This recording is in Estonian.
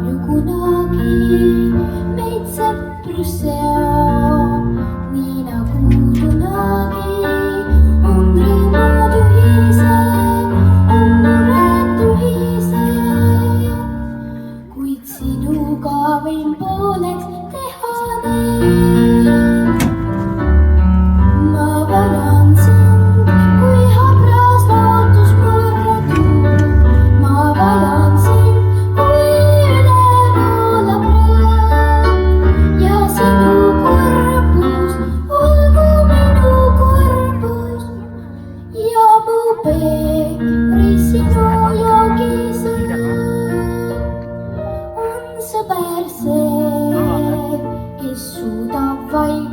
ju kunagi meid sõprus seob, nii nagu kunagi on rõõmud ühised, on mured ühised, kuid sinuga võin pooleks teha need. Ma vajan sind, kui habras lootus murdub, ma vajan sind, kui üle voolab rõõm ja sinu kurbus olgu minu kurbus ja mu peekris sinu joogisõõm. On sõber see, kes suudab vaid